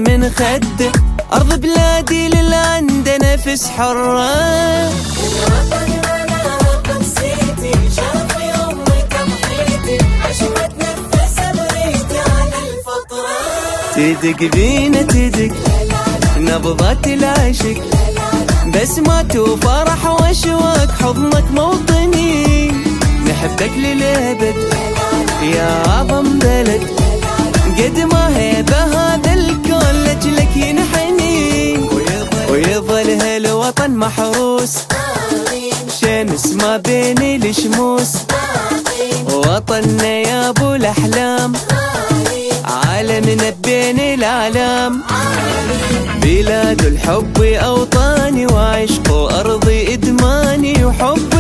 من خده أرض بلادي للعند نفس حرة. الوطن أنا رقم سيتي، شرفي أمي تضحيتي، عشمة نفس بريتي على الفطرة. تدق بينا تدق نبضات العشق، بسمة وفرح واشواق، حضنك موطني، نحبك للأبد يا أعظم بلد. قد ما هيبة هذا الكون لأجلك ينحني، ويظل هالوطن محروس، شمس ما بين الشموس. وطننا يا ابو الاحلام، عالمنا بين الاعلام. بلاد الحب اوطاني، وعشق ارضي ادماني، وحب